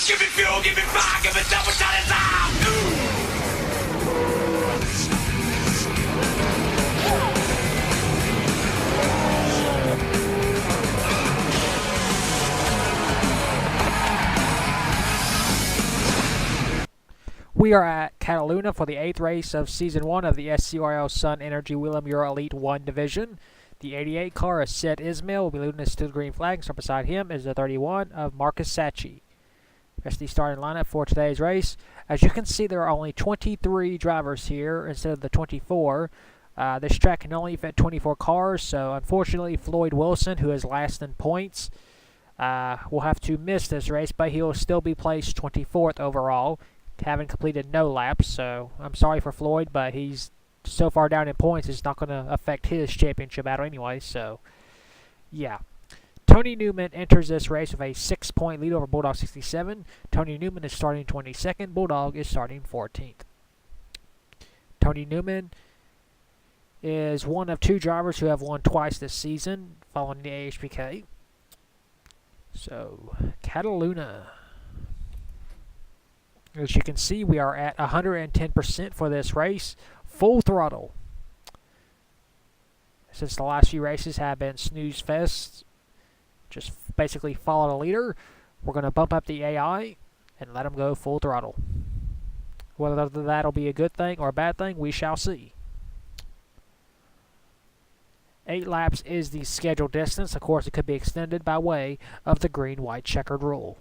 Give me fuel, give me fire, give me double shot of time. We are at Catalunya for the 8th race of Season 1 of the SCRL Sun Energy Whelen Euro Elite 1 Division. The 88 car is Sid Ismail, will be leading us to the green flag, so beside him is the 31 of Marcus Sachi. That's the starting lineup for today's race. As you can see, there are only 23 drivers here instead of the 24. This track can only fit 24 cars, so unfortunately Floyd Wilson, who is last in points, will have to miss this race, but he will still be placed 24th overall, having completed no laps. So I'm sorry for Floyd, but he's so far down in points, it's not going to affect his championship battle anyway. So yeah, Tony Newman enters this race with a 6-point lead over Bulldog 67. Tony Newman is starting 22nd. Bulldog is starting 14th. Tony Newman is one of 2 drivers who have won twice this season following the AHPK. So Catalunya. As you can see, we are at 110% for this race, full throttle. Since the last few races have been snooze fests, just basically follow the leader, we're going to bump up the AI and let them go full throttle. Whether that'll be a good thing or a bad thing, we shall see. 8 laps is the scheduled distance. Of course, it could be extended by way of the green-white checkered rule.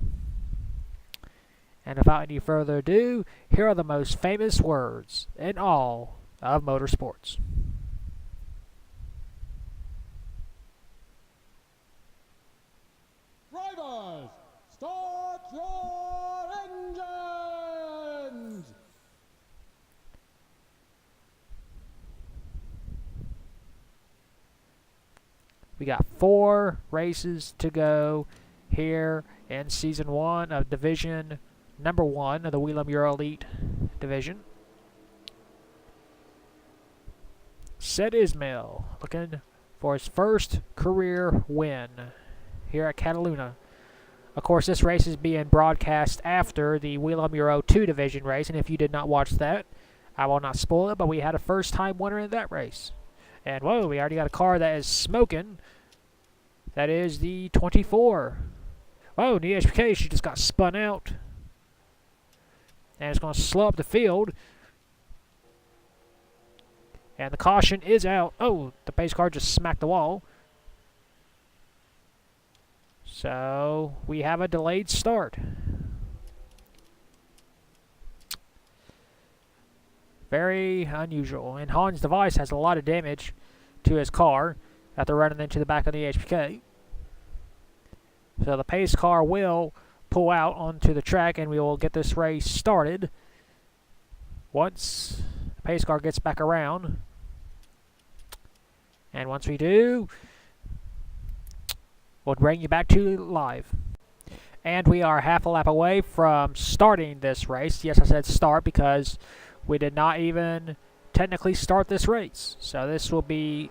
And without any further ado, here are the most famous words in all of motorsports. Drivers, start your engines! We got 4 races to go here in Season 1 of Division Number 1 of the Whelen Euro Elite Division. Sid Ismail looking for his first career win here at Catalunya. Of course, this race is being broadcast after the Whelen Euro 2 Division race, and if you did not watch that, I will not spoil it, but we had a first-time winner in that race. And whoa, we already got a car that is smoking. That is the 24. Whoa, in the HPK, she just got spun out. And it's going to slow up the field. And the caution is out. Oh, the pace car just smacked the wall. So we have a delayed start. Very unusual. And Han's device has a lot of damage to his car after running into the back of the HPK. So the pace car will pull out onto the track and we will get this race started once the pace car gets back around. And once we do, we'll bring you back to live. And we are half a lap away from starting this race. Yes, I said start because we did not even technically start this race. So this will be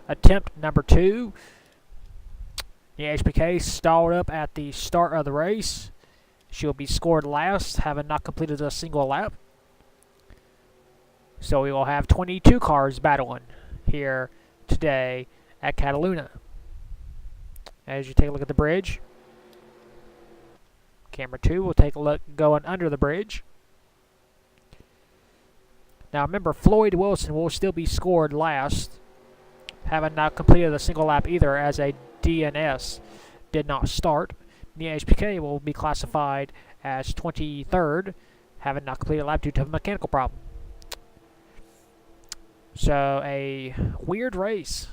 attempt number 2. The HPK stalled up at the start of the race. She will be scored last, having not completed a single lap. So we will have 22 cars battling here today at Catalunya. As you take a look at the bridge, camera 2 will take a look going under the bridge. Now remember, Floyd Wilson will still be scored last, having not completed a single lap either, as a DNS did not start. The HPK will be classified as 23rd, having not completed a lap due to a mechanical problem. So a weird race.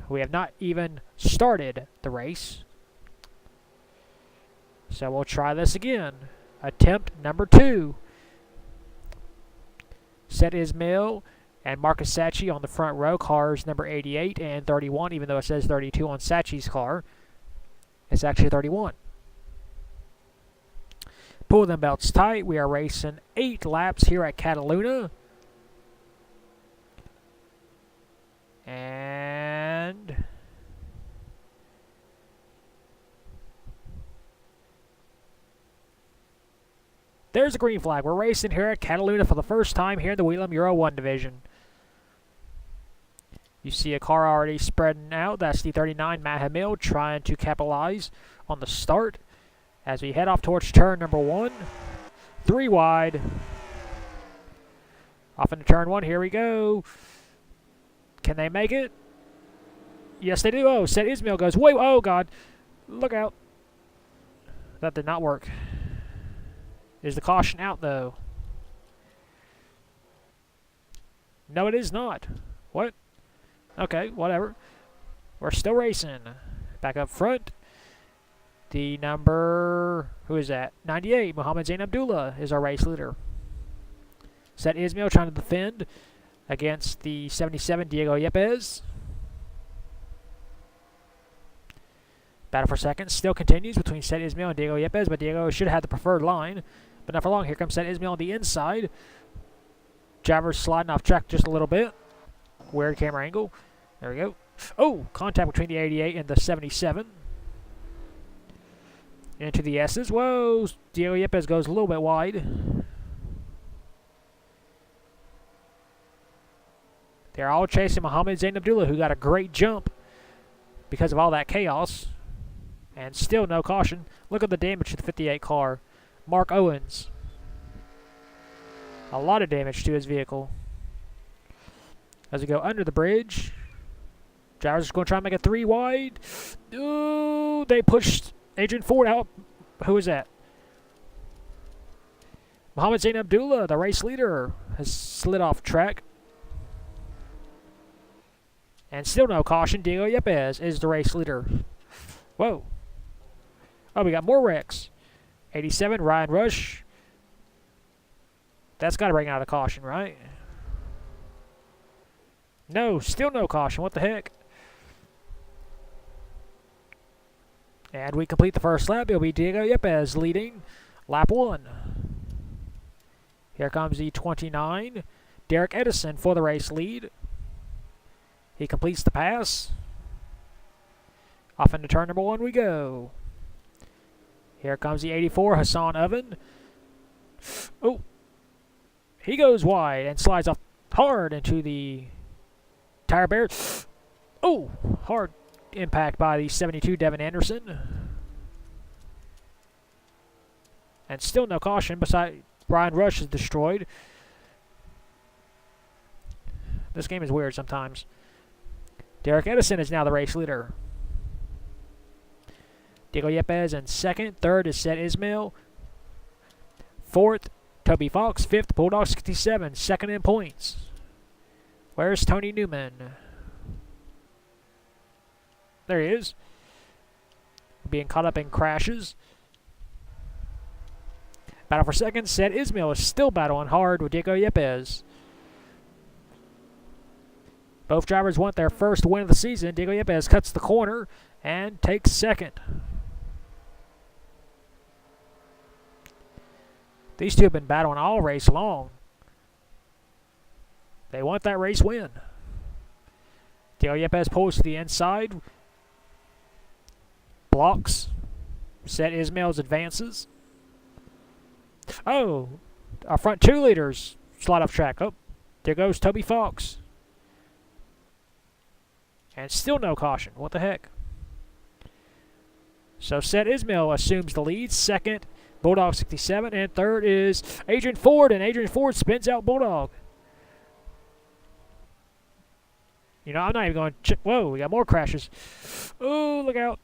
We have not even started the race. So we'll try this again. Attempt number 2. Sid Ismail and Marcus Sachi on the front row, cars number 88 and 31, even though it says 32 on Sachi's car. It's actually 31. Pull them belts tight. We are racing 8 laps here at Catalunya. And There's the green flag. We're racing here at Catalunya for the first time here in the Whelen Euro 1 division. You see a car already spreading out. That's the 39 Mahamil trying to capitalize on the start as we head off towards turn number 1. 3 wide. Off into turn 1. Here we go. Can they make it? Yes, they do. Oh, Set Ismail goes. Wait, oh, God. Look out. That did not work. Is the caution out, though? No, it is not. What? Okay, whatever. We're still racing. Back up front. The number... Who is that? 98. Mohammed Zain Abdullah is our race leader. Set Ismail trying to defend against the 77 Diego Yepes. Battle for second still continues between Set Ismail and Diego Yepes, but Diego should have had the preferred line. But not for long. Here comes Set Ismail on the inside. Driver's sliding off track just a little bit. Weird camera angle. There we go. Oh, contact between the 88 and the 77. Into the S's. Whoa, Diego Yepes goes a little bit wide. They're all chasing Mohammed Zain Abdullah, who got a great jump because of all that chaos. And still no caution. Look at the damage to the 58 car. Mark Owens. A lot of damage to his vehicle. As we go under the bridge. Driver's just going to try and make a 3 wide. Ooh, they pushed Adrian Ford out. Who is that? Mohammed Zain Abdullah, the race leader, has slid off track. And still no caution. Diego Yepes is the race leader. Whoa. Oh, we got more wrecks. 87, Ryan Rush. That's got to bring out a caution, right? No, still no caution. What the heck? And we complete the first lap. It'll be Diego Yepes leading lap 1. Here comes the 29, Derek Edison for the race lead. He completes the pass. Off into turn number 1 we go. Here comes the 84, Hassan Oven. Oh, he goes wide and slides off hard into the tire barrier. Oh, hard impact by the 72, Devin Anderson. And still no caution. Beside Brian Rush is destroyed. This game is weird sometimes. Derek Edison is now the race leader. Diego Yepes in second. Third is Set Ismail. Fourth, Toby Fox. Fifth, Bulldog 67. Second in points. Where's Tony Newman? There he is. Being caught up in crashes. Battle for second. Set Ismail is still battling hard with Diego Yepes. Both drivers want their first win of the season. Diego Yepes cuts the corner and takes second. These two have been battling all race long. They want that race win. Diego Yepes pulls to the inside. Blocks. Set Ismail's advances. Oh, our front 2 leaders slide off track. Oh, there goes Toby Fox. And still no caution. What the heck? So Set Ismail assumes the lead. Second, Bulldog 67. And third is Adrian Ford. And Adrian Ford spins out Bulldog. You know, I'm not even going to check. Whoa, we got more crashes. Oh, look out.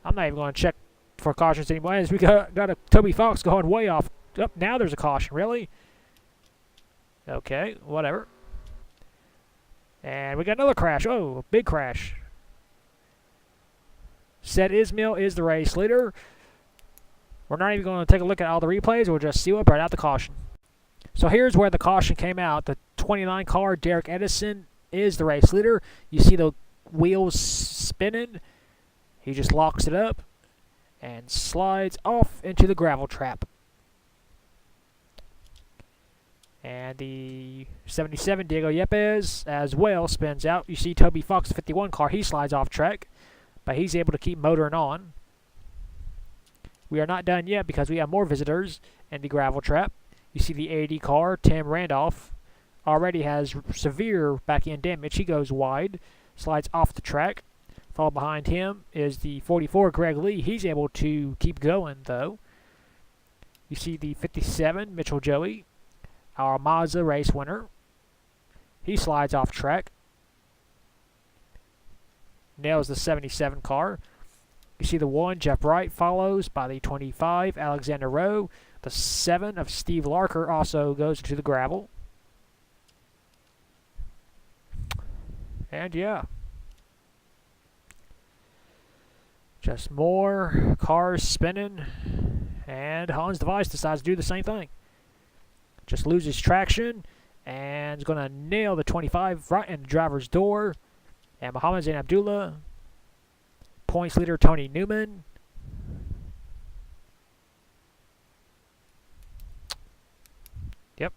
I'm not even going to check for cautions anymore. As we got a Toby Fox going way off. Oh, now there's a caution. Really? Okay, whatever. And we got another crash. Oh, a big crash. Set Ismail is the race leader. We're not even going to take a look at all the replays. We'll just see what brought out the caution. So here's where the caution came out. The 29 car, Derek Edison, is the race leader. You see the wheels spinning. He just locks it up and slides off into the gravel trap. And the 77, Diego Yepes, as well, spins out. You see Toby Fox, the 51 car, he slides off track. but he's able to keep motoring on. We are not done yet because we have more visitors in the gravel trap. You see the 80 car, Tim Randolph, already has severe back-end damage. He goes wide, slides off the track. Followed behind him is the 44, Greg Lee. He's able to keep going, though. You see the 57, Mitchell Joey, our Mazda race winner. He slides off track. Nails the 77 car. You see the 1, Jeff Wright, follows by the 25, Alexander Rowe. The 7 of Steve Larker also goes to the gravel. And yeah. Just more cars spinning. And Hans Device decides to do the same thing. Just loses traction. And is going to nail the 25 right in the driver's door. And Mohammed Zain Abdullah. Points leader Tony Newman. Yep.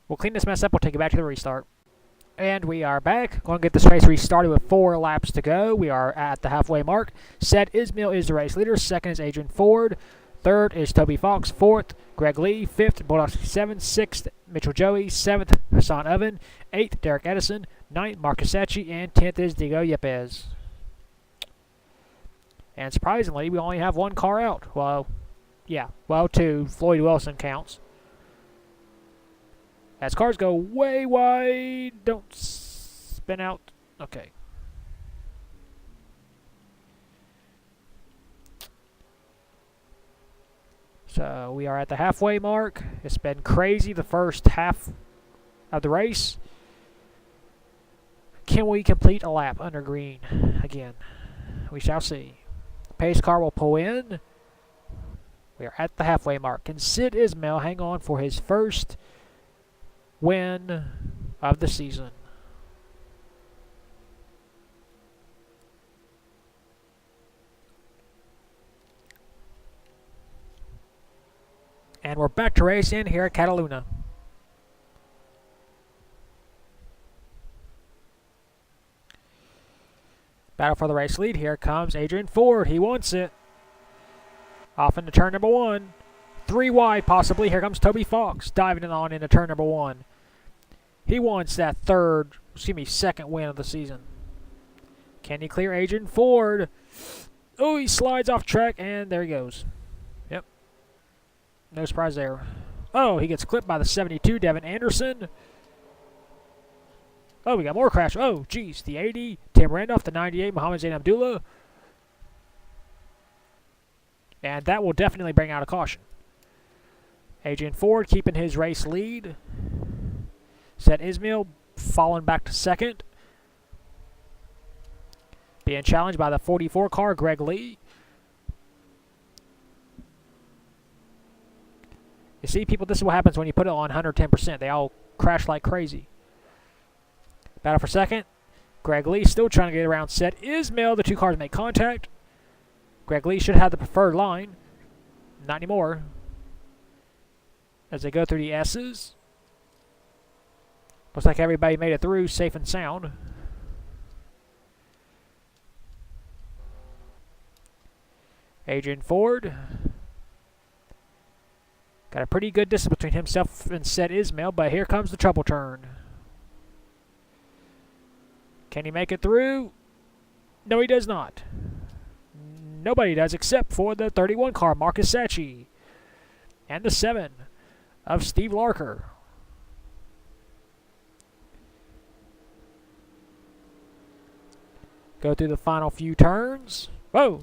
We'll clean this mess up. We'll take it back to the restart. And we are back. Going to get this race restarted with 4 laps to go. We are at the halfway mark. Seth Ismail is the race leader. Second is Adrian Ford. Third is Toby Fox. Fourth, Greg Lee. Fifth, Bulldog 67. Sixth, Mitchell Joey. Seventh, Hassan Oven. Eighth, Derek Edison. Ninth, Marcus Secchi. And 10th is Diego Yepes. And surprisingly, we only have 1 car out. Well, yeah. Well, 2. Floyd Wilson counts. As cars go way wide, don't spin out. Okay. So we are at the halfway mark. It's been crazy the first half of the race. Can we complete a lap under green again? We shall see. Pace car will pull in. We are at the halfway mark. Can Sid Ismail hang on for his first win of the season? And we're back to racing here at Catalunya. Battle for the race lead. Here comes Adrian Ford. He wants it. Off into turn number 1. 3 wide, possibly. Here comes Toby Fox diving it on into turn number 1. He wants that second win of the season. Can he clear Adrian Ford? Oh, he slides off track, and there he goes. Yep. No surprise there. Oh, he gets clipped by the 72, Devin Anderson. Oh, we got more crash. Oh, geez. The 80, Tim Randolph. The 98, Mohammed Zain Abdullah. And that will definitely bring out a caution. Adrian Ford keeping his race lead. Seth Ismail falling back to second. Being challenged by the 44 car, Greg Lee. You see, people, this is what happens when you put it on 110%. They all crash like crazy. Battle for second. Greg Lee still trying to get around Seth Ismail. The 2 cars make contact. Greg Lee should have the preferred line. Not anymore. As they go through the S's. Looks like everybody made it through safe and sound. Adrian Ford. Got a pretty good distance between himself and Seth Ismail, but here comes the trouble turn. Can he make it through? No, he does not. Nobody does except for the 31 car, Marcus Secchi. And the 7 of Steve Larker. Go through the final few turns. Whoa!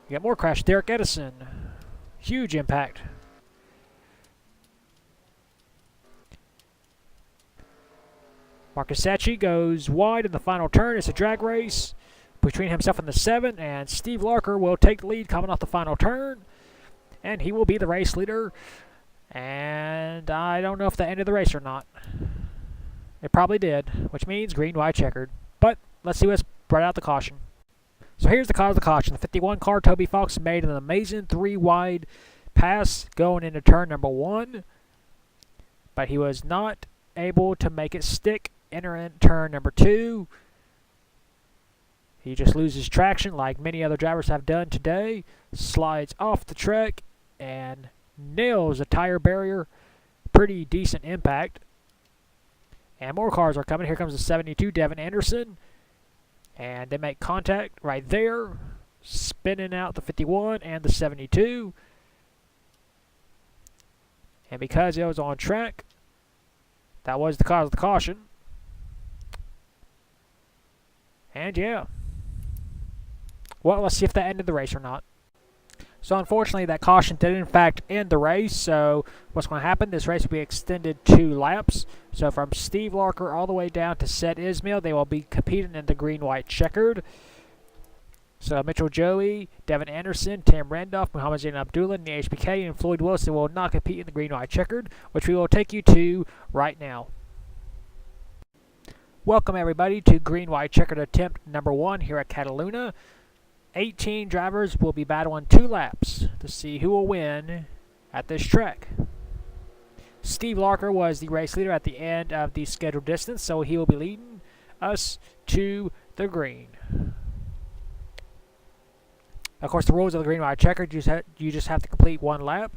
You got more crash. Derek Edison. Huge impact. Marcus Secchi goes wide in the final turn. It's a drag race between himself and the 7, and Steve Larker will take the lead coming off the final turn, and he will be the race leader. And I don't know if that ended the race or not. It probably did, which means green, white, checkered. But let's see what's brought out the caution. So here's the cause of the caution. The 51 car, Toby Fox, made an amazing 3 wide pass going into turn number 1, but he was not able to make it stick entering turn number 2. He just loses traction like many other drivers have done today. Slides off the track and nails a tire barrier. Pretty decent impact. And more cars are coming. Here comes the 72, Devin Anderson. And they make contact right there. Spinning out the 51 and the 72. And because it was on track, that was the cause of the caution. And yeah. Well, let's see if that ended the race or not. So unfortunately, that caution did in fact end the race. So what's going to happen, this race will be extended 2 laps. So from Steve Larker all the way down to Seth Ismail, they will be competing in the green-white checkered. So Mitchell Joey, Devin Anderson, Tim Randolph, Muhammad Zain Abdullah, and the HBK, and Floyd Wilson will not compete in the green-white checkered, which we will take you to right now. Welcome everybody to green-white checkered attempt number 1 here at Catalunya. 18 drivers will be battling 2 laps to see who will win at this track. Steve Larker was the race leader at the end of the scheduled distance, so he will be leading us to the green. Of course, the rules of the green-white checkered, you just have to complete 1 lap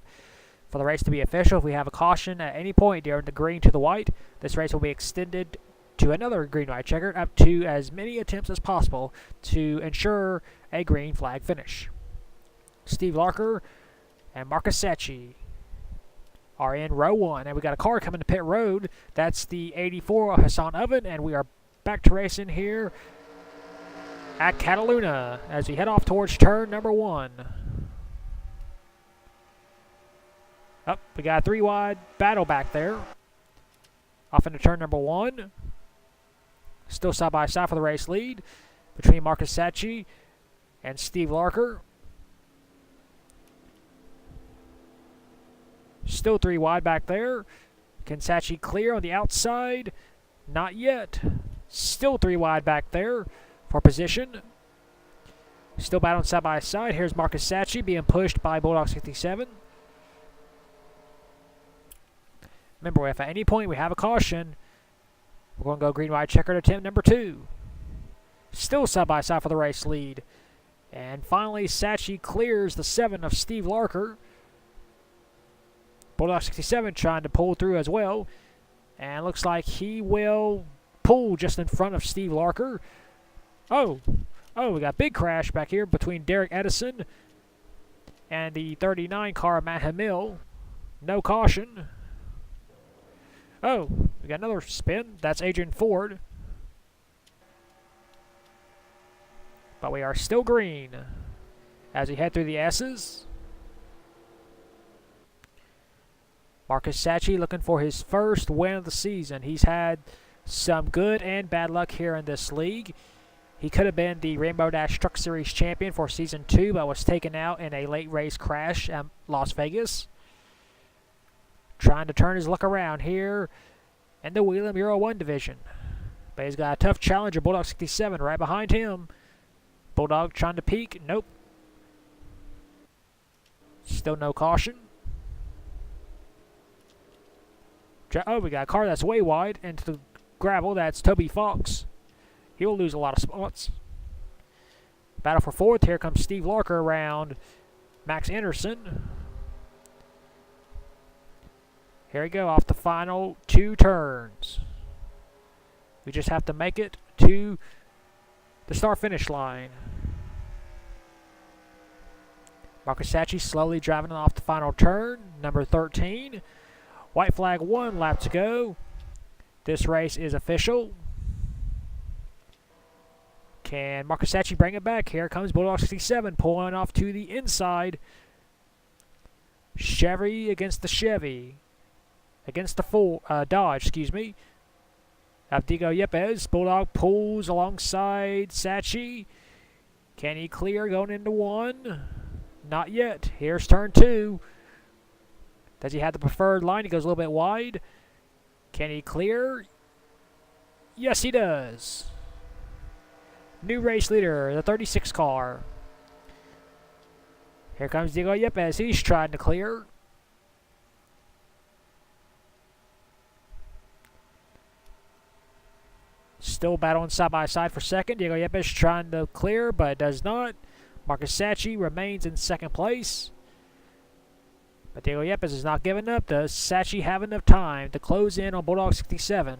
for the race to be official. If we have a caution at any point during the green to the white, this race will be extended to another green-white checkered up to as many attempts as possible to ensure a green flag finish. Steve Larker and Marcus Sacchi are in row 1, and we got a car coming to pit road. That's the 84 Hassan Oven, and we are back to racing here at Catalunya as we head off towards turn number 1. Up, we got a 3-wide battle back there. Off into turn number 1. Still side by side for the race lead between Marcus Sacchi and Steve Larker. Still 3 wide back there. Can Sacchi clear on the outside? Not yet. Still 3 wide back there for position. Still battling side by side. Here's Marcus Sacchi being pushed by Bulldog 67. Remember, if at any point we have a caution, we're going to go green-white checkered attempt number 2. Still side by side for the race lead. And finally, Sacchi clears the 7 of Steve Larker. Bulldog 67 trying to pull through as well. And looks like he will pull just in front of Steve Larker. Oh, we got a big crash back here between Derek Edison and the 39 car, Matt Hamill. No caution. Oh, we got another spin. That's Adrian Ford. But we are still green as we head through the S's. Marcus Sacchi looking for his first win of the season. He's had some good and bad luck here in this league. He could have been the Rainbow Dash Truck Series champion for Season 2, but was taken out in a late race crash at Las Vegas. Trying to turn his luck around here in the Whelen Euro 1 division. But he's got a tough challenger, Bulldog 67, right behind him. Bulldog trying to peek. Nope. Still no caution. Oh, we got a car that's way wide into the gravel. That's Toby Fox. He will lose a lot of spots. Battle for 4th. Here comes Steve Larker around Max Anderson. Here we go, off the final 2 turns. We just have to make it to the start-finish line. Marcus Sacchi slowly driving off the final turn, number 13. White flag, 1 lap to go. This race is official. Can Marcus Sacchi bring it back? Here comes Bulldog 67 pulling off to the inside. Chevy against the Chevy. Against the Dodge, excuse me. Abdigo Yepes. Bulldog pulls alongside Sacchi. Can he clear going into 1? Not yet. Here's turn 2. Does he have the preferred line? He goes a little bit wide. Can he clear? Yes, he does. New race leader, the 36 car. Here comes Diego Yepes. He's trying to clear. Still battling side by side for second. Diego Yepes trying to clear, but does not. Marcus Sacchi remains in second place. But Diego Yepes is not giving up. Does Sacchi have enough time to close in on Bulldog 67?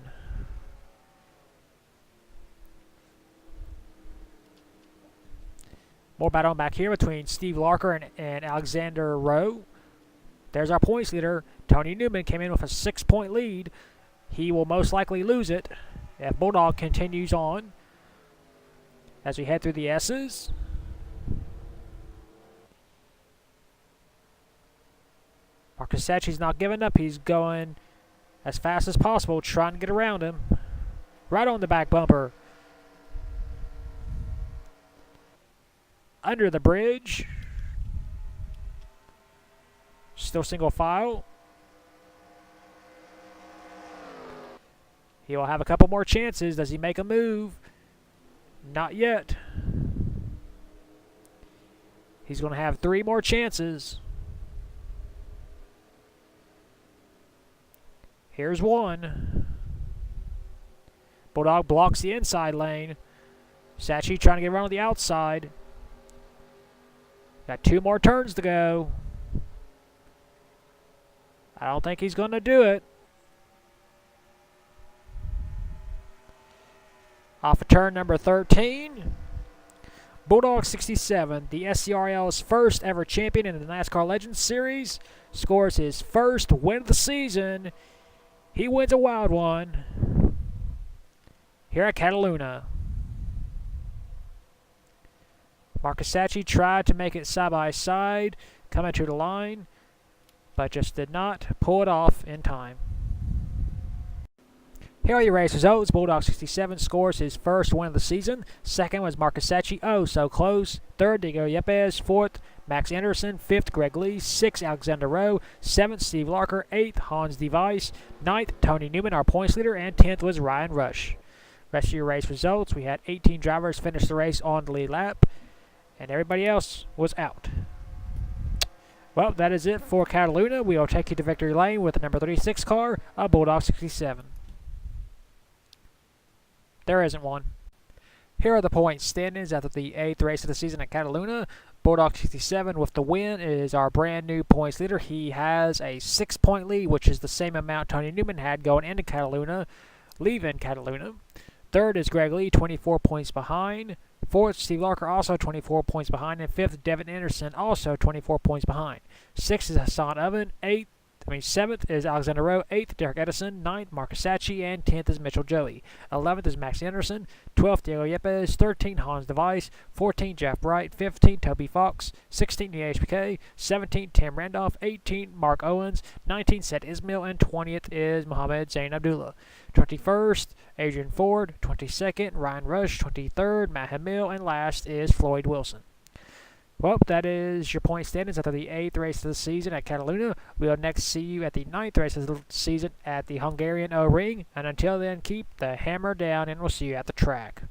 More battle back here between Steve Larker and Alexander Rowe. There's our points leader. Tony Newman came in with a 6-point lead. He will most likely lose it if Bulldog continues on as we head through the S's. Marcus Sacchi's not giving up. He's going as fast as possible, trying to get around him. Right on the back bumper. Under the bridge. Still single file. He will have a couple more chances. Does he make a move? Not yet. He's going to have 3 more chances. Here's one. Bulldog blocks the inside lane. Sacchi trying to get around the outside. Got 2 more turns to go. I don't think he's going to do it. Off of turn number 13. Bulldog 67, the SCRL's first ever champion in the NASCAR Legends Series, scores his first win of the season. He wins a wild one here at Catalunya. Marcus Sacchi tried to make it side by side, coming to the line, but just did not pull it off in time. Here are your race results. Bulldog 67 scores his first win of the season. Second was Marcus Sacchi, oh so close. Third, Diego Yepes. Fourth, Max Anderson. Fifth, Greg Lee. Sixth, Alexander Rowe. Seventh, Steve Larker. Eighth, Hans DeVice. Ninth, Tony Newman, our points leader. And 10th was Ryan Rush. Rest of your race results, we had 18 drivers finish the race on the lead lap, and everybody else was out. Well, that is it for Catalunya. We will take you to victory lane with the number 36 car, a Bulldog 67. There isn't one. Here are the point standings after the 8th race of the season at Catalunya. Bulldog 67 with the win is our brand new points leader. He has a 6-point lead, which is the same amount Tony Newman had going into Catalunya, leaving Catalunya. Third is Greg Lee, 24 points behind. Fourth, Steve Larker, also 24 points behind. And fifth, Devin Anderson, also 24 points behind. Sixth is Hassan Oven. Seventh is Alexander Rowe. Eighth, Derek Edison. Ninth, Marcus Sacchi. And 10th is Mitchell Joey. 11th is Max Anderson. 12th, Diego Yepes. 13th, Hans DeVice. 14th, Jeff Bright. 15th, Toby Fox. 16th, HPK. 17th, Tim Randolph. 18th, Mark Owens. 19th, Seth Ismail. And 20th is Mohammed Zain Abdullah. 21st, Adrian Ford. 22nd, Ryan Rush. 23rd, Matt Hamill. And last is Floyd Wilson. Well, that is your point standings after the 8th race of the season at Catalunya. We'll next see you at the 9th race of the season at the Hungarian O-Ring. And until then, keep the hammer down, and we'll see you at the track.